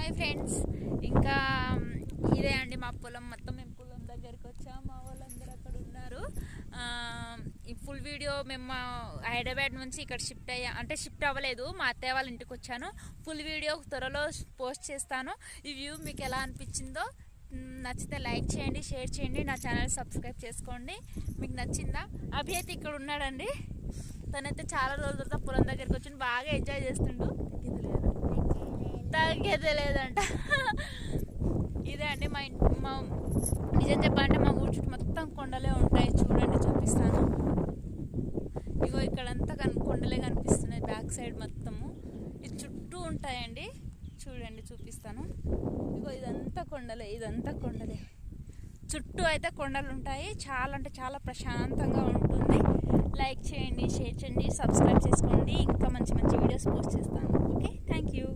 Hi friends, ఇంకా ఇదే అండి మా పొలం. మొత్తం మేము పొలం దగ్గరికి వచ్చాము. మా వాళ్ళందరూ అక్కడ ఉన్నారు. ఈ ఫుల్ వీడియో మేము హైదరాబాద్ నుంచి ఇక్కడ షిఫ్ట్ అవ్వలేదు, మా అత్తయ్య వాళ్ళ ఇంటికి వచ్చాను. ఫుల్ వీడియో త్వరలో పోస్ట్ చేస్తాను. ఈ వ్యూ మీకు ఎలా అనిపించిందో నచ్చితే లైక్ చేయండి, షేర్ చేయండి, నా ఛానల్ సబ్స్క్రైబ్ చేసుకోండి. మీకు నచ్చిందా? అభి అయితే ఇక్కడ ఉన్నాడండి. తనైతే చాలా రోజుల తర్వాత పొలం దగ్గరికి వచ్చి బాగా ఎంజాయ్ చేస్తుండు. తగ్గేదే లేదంట. ఇదే అండి మా నిజం చెప్పాలంటే మా ఊరి చుట్టూ మొత్తం కొండలే ఉంటాయి. చూడండి, చూపిస్తాను. ఇగో ఇక్కడంతా కొండలే కనిపిస్తున్నాయి. బ్యాక్ సైడ్ మొత్తము ఇది చుట్టూ ఉంటాయండి. చూడండి, చూపిస్తాను. ఇగో ఇదంతా కొండలే. చుట్టూ అయితే కొండలు ఉంటాయి. చాలా అంటే చాలా ప్రశాంతంగా ఉంటుంది. లైక్ చేయండి, షేర్ చేయండి, సబ్స్క్రైబ్ చేసుకోండి. ఇంకా మంచి మంచి వీడియోస్ పోస్ట్ చేస్తాను. Okay, thank you.